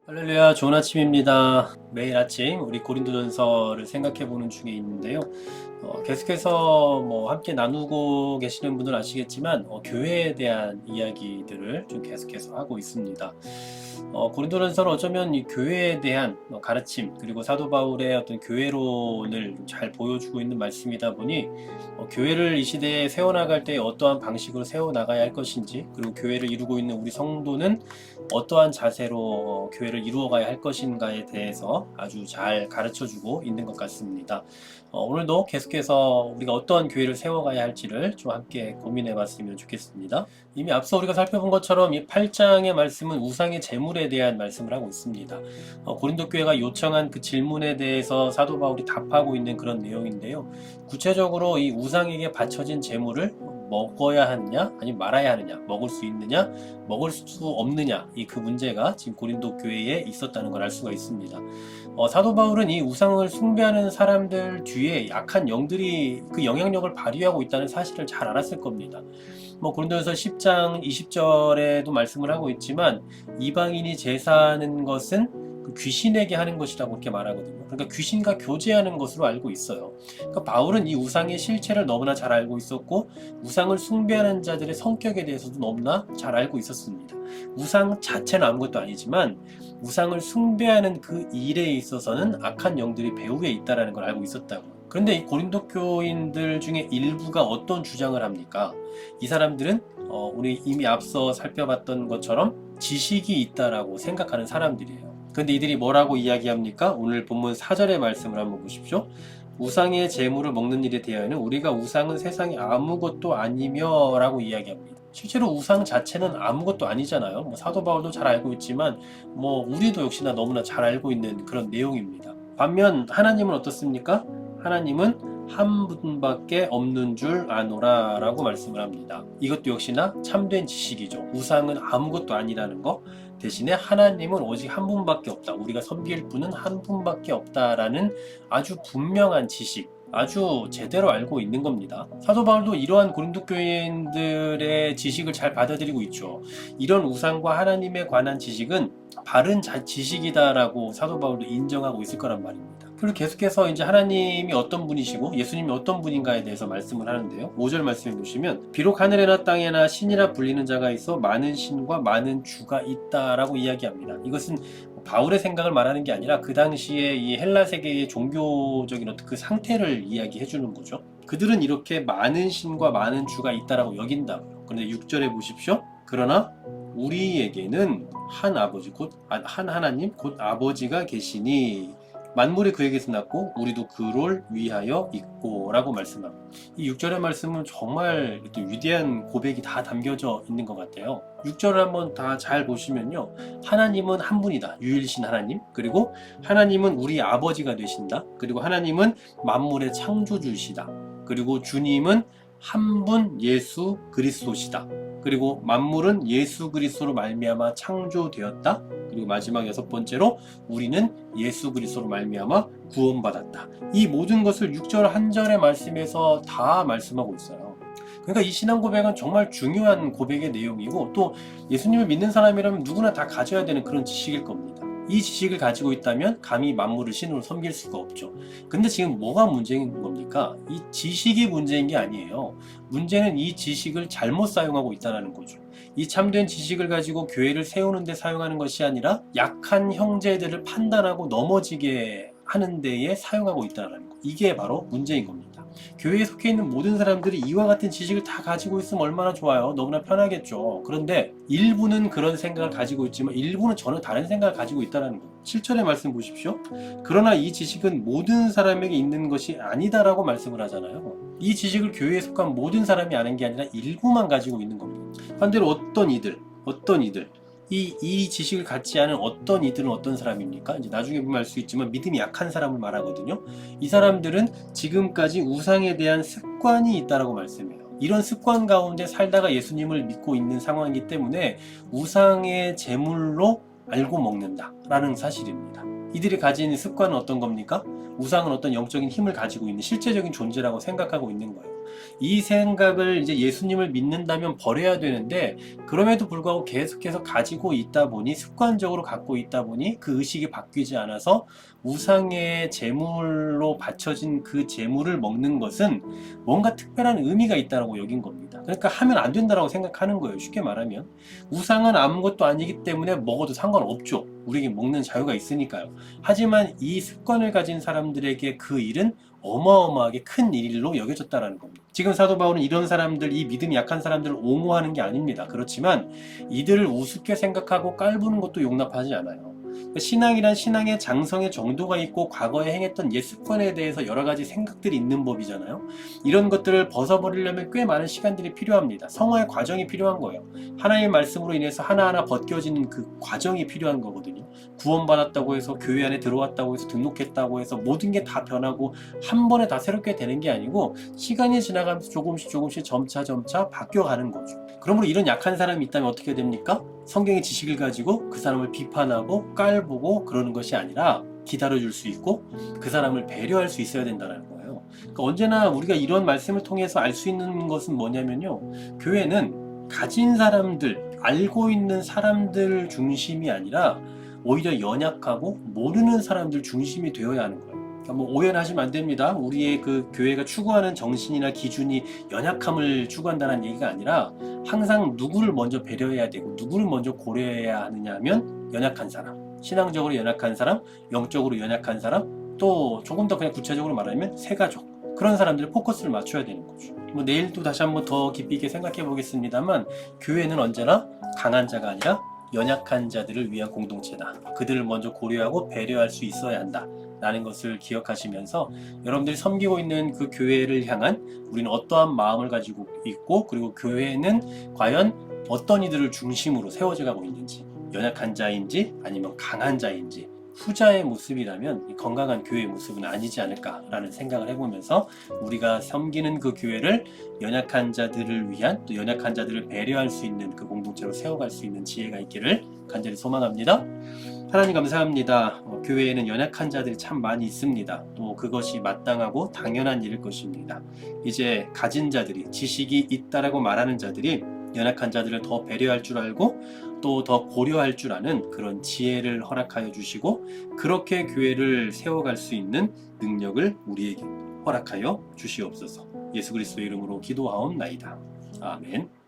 할렐루야, 좋은 아침입니다. 매일 아침 우리 고린도전서를 생각해 보는 중에 있는데요. 계속해서 함께 나누고 계시는 분들 아시겠지만 교회에 대한 이야기들을 좀 계속해서 하고 있습니다. 고린도전서는 어쩌면 이 교회에 대한 가르침 그리고 사도 바울의 어떤 교회론을 잘 보여주고 있는 말씀이다 보니 교회를 이 시대에 세워나갈 때 어떠한 방식으로 세워나가야 할 것인지, 그리고 교회를 이루고 있는 우리 성도는 어떠한 자세로 교회를 이루어가야 할 것인가에 대해서 아주 잘 가르쳐주고 있는 것 같습니다. 오늘도 계속해서 우리가 어떠한 교회를 세워가야 할지를 좀 함께 고민해 봤으면 좋겠습니다. 이미 앞서 우리가 살펴본 것처럼 이 8장의 말씀은 우상의 제물에 대한 말씀을 하고 있습니다. 고린도 교회가 요청한 그 질문에 대해서 사도 바울이 답하고 있는 그런 내용인데요. 구체적으로 이 우상에게 바쳐진 제물을 먹어야 하느냐 아니면 말아야 하느냐, 먹을 수 있느냐 먹을 수 없느냐, 이 그 문제가 지금 고린도 교회에 있었다는 걸 알 수가 있습니다. 사도 바울은 이 우상을 숭배하는 사람들 뒤에 약한 영들이 그 영향력을 발휘하고 있다는 사실을 잘 알았을 겁니다. 고린도전서 10장 20절에도 말씀을 하고 있지만 이방인이 제사하는 것은 그 귀신에게 하는 것이라고 이렇게 말하거든요. 그러니까 귀신과 교제하는 것으로 알고 있어요. 그러니까 바울은 이 우상의 실체를 너무나 잘 알고 있었고 우상을 숭배하는 자들의 성격에 대해서도 너무나 잘 알고 있었습니다. 우상 자체는 아무것도 아니지만 우상을 숭배하는 그 일에 있어서는 악한 영들이 배후에 있다는 걸 알고 있었다고요. 그런데 이 고린도 교인들 중에 일부가 어떤 주장을 합니까? 이 사람들은 우리 이미 앞서 살펴봤던 것처럼 지식이 있다라고 생각하는 사람들이에요. 그런데 이들이 뭐라고 이야기합니까? 오늘 본문 4절의 말씀을 한번 보십시오. 우상의 제물을 먹는 일에 대하여는 우리가 우상은 세상에 아무것도 아니며 라고 이야기합니다. 실제로 우상 자체는 아무것도 아니잖아요. 사도 바울도 잘 알고 있지만 우리도 역시나 너무나 잘 알고 있는 그런 내용입니다. 반면 하나님은 어떻습니까? 하나님은 한 분밖에 없는 줄 아노라 라고 말씀을 합니다. 이것도 역시나 참된 지식이죠. 우상은 아무것도 아니라는 거, 대신에 하나님은 오직 한 분밖에 없다, 우리가 섬길 분은 한 분밖에 없다라는 아주 분명한 지식, 아주 제대로 알고 있는 겁니다. 사도 바울도 이러한 고린도 교인들의 지식을 잘 받아들이고 있죠. 이런 우상과 하나님에 관한 지식은 바른 지식이다라고 사도 바울도 인정하고 있을 거란 말입니다. 그리고 계속해서 이제 하나님이 어떤 분이시고 예수님이 어떤 분인가에 대해서 말씀을 하는데요. 5절 말씀해 보시면 비록 하늘에나 땅에나 신이라 불리는 자가 있어 많은 신과 많은 주가 있다라고 이야기합니다. 이것은 바울의 생각을 말하는 게 아니라 그 당시에 이 헬라 세계의 종교적인 어떤 그 상태를 이야기해 주는 거죠. 그들은 이렇게 많은 신과 많은 주가 있다라고 여긴다고요. 그런데 6절에 보십시오. 그러나 우리에게는 한 아버지 곧 한 하나님 곧 아버지가 계시니 만물이 그에게서 났고 우리도 그를 위하여 있고 라고 말씀합니다. 이 6절의 말씀은 정말 위대한 고백이 다 담겨져 있는 것 같아요. 6절을 한번 다 잘 보시면요, 하나님은 한 분이다, 유일신 하나님. 그리고 하나님은 우리 아버지가 되신다. 그리고 하나님은 만물의 창조주시다. 그리고 주님은 한 분 예수 그리스도시다. 그리고 만물은 예수 그리스도로 말미암아 창조되었다. 그리고 마지막 6번째로 우리는 예수 그리스도로 말미암아 구원받았다. 이 모든 것을 6절 한 절의 말씀에서 다 말씀하고 있어요. 그러니까 이 신앙 고백은 정말 중요한 고백의 내용이고, 또 예수님을 믿는 사람이라면 누구나 다 가져야 되는 그런 지식일 겁니다. 이 지식을 가지고 있다면 감히 만물을 신으로 섬길 수가 없죠. 근데 지금 뭐가 문제인 겁니까? 이 지식이 문제인 게 아니에요. 문제는 이 지식을 잘못 사용하고 있다는 거죠. 이 참된 지식을 가지고 교회를 세우는 데 사용하는 것이 아니라 약한 형제들을 판단하고 넘어지게 하는 데에 사용하고 있다는 거. 이게 바로 문제인 겁니다. 교회에 속해 있는 모든 사람들이 이와 같은 지식을 다 가지고 있으면 얼마나 좋아요. 너무나 편하겠죠. 그런데 일부는 그런 생각을 가지고 있지만 일부는 전혀 다른 생각을 가지고 있다는 거. 7절의 말씀 보십시오. 그러나 이 지식은 모든 사람에게 있는 것이 아니다라고 말씀을 하잖아요. 이 지식을 교회에 속한 모든 사람이 아는 게 아니라 일부만 가지고 있는 겁니다. 반대로 어떤 이들 이 지식을 갖지 않은 어떤 이들은 어떤 사람입니까? 이제 나중에 보면 알 수 있지만 믿음이 약한 사람을 말하거든요. 이 사람들은 지금까지 우상에 대한 습관이 있다라고 말씀해요. 이런 습관 가운데 살다가 예수님을 믿고 있는 상황이기 때문에 우상의 제물로 알고 먹는다라는 사실입니다. 이들이 가진 습관은 어떤 겁니까? 우상은 어떤 영적인 힘을 가지고 있는 실제적인 존재라고 생각하고 있는 거예요. 이 생각을 이제 예수님을 믿는다면 버려야 되는데 그럼에도 불구하고 계속해서 가지고 있다 보니 습관적으로 갖고 있다 보니 그 의식이 바뀌지 않아서 우상의 제물로 바쳐진 그 제물을 먹는 것은 뭔가 특별한 의미가 있다고 여긴 겁니다. 그러니까 하면 안 된다고 생각하는 거예요. 쉽게 말하면 우상은 아무것도 아니기 때문에 먹어도 상관없죠. 우리에게 먹는 자유가 있으니까요. 하지만 이 습관을 가진 사람들에게 그 일은 어마어마하게 큰 일로 여겨졌다라는 겁니다. 지금 사도 바울은 이런 사람들, 이 믿음이 약한 사람들을 옹호하는 게 아닙니다. 그렇지만 이들을 우습게 생각하고 깔보는 것도 용납하지 않아요. 신앙이란 신앙의 장성의 정도가 있고 과거에 행했던 옛 습관에 대해서 여러 가지 생각들이 있는 법이잖아요. 이런 것들을 벗어버리려면 꽤 많은 시간들이 필요합니다. 성화의 과정이 필요한 거예요. 하나님의 말씀으로 인해서 하나하나 벗겨지는 그 과정이 필요한 거거든요. 구원받았다고 해서 교회 안에 들어왔다고 해서 등록했다고 해서 모든 게 다 변하고 한 번에 다 새롭게 되는 게 아니고 시간이 지나가면서 조금씩 점차 바뀌어가는 거죠. 그러므로 이런 약한 사람이 있다면 어떻게 됩니까? 성경의 지식을 가지고 그 사람을 비판하고 깔보고 그러는 것이 아니라 기다려줄 수 있고 그 사람을 배려할 수 있어야 된다는 거예요. 그러니까 언제나 우리가 이런 말씀을 통해서 알 수 있는 것은 뭐냐면요. 교회는 가진 사람들, 알고 있는 사람들 중심이 아니라 오히려 연약하고 모르는 사람들 중심이 되어야 하는 거예요. 그러니까 뭐 오해는 하시면 안 됩니다. 우리의 그 교회가 추구하는 정신이나 기준이 연약함을 추구한다는 얘기가 아니라 항상 누구를 먼저 배려해야 되고 누구를 먼저 고려해야 하느냐 하면 연약한 사람, 신앙적으로 연약한 사람, 영적으로 연약한 사람, 또 조금 더 그냥 구체적으로 말하면 새가족, 그런 사람들의 포커스를 맞춰야 되는 거죠. 뭐 내일도 다시 한번 더 깊이 있게 생각해 보겠습니다만 교회는 언제나 강한 자가 아니라 연약한 자들을 위한 공동체다. 그들을 먼저 고려하고 배려할 수 있어야 한다 라는 것을 기억하시면서 여러분들이 섬기고 있는 그 교회를 향한 우리는 어떠한 마음을 가지고 있고 그리고 교회는 과연 어떤 이들을 중심으로 세워져 가고 있는지, 연약한 자인지 아니면 강한 자인지, 후자의 모습이라면 건강한 교회의 모습은 아니지 않을까라는 생각을 해보면서 우리가 섬기는 그 교회를 연약한 자들을 위한 또 연약한 자들을 배려할 수 있는 그 공동체로 세워갈 수 있는 지혜가 있기를 간절히 소망합니다. 하나님 감사합니다. 교회에는 연약한 자들이 참 많이 있습니다. 또 그것이 마땅하고 당연한 일일 것입니다. 이제 가진 자들이 지식이 있다라고 말하는 자들이 연약한 자들을 더 배려할 줄 알고 또 더 고려할 줄 아는 그런 지혜를 허락하여 주시고 그렇게 교회를 세워갈 수 있는 능력을 우리에게 허락하여 주시옵소서. 예수 그리스도의 이름으로 기도하옵나이다. 아멘.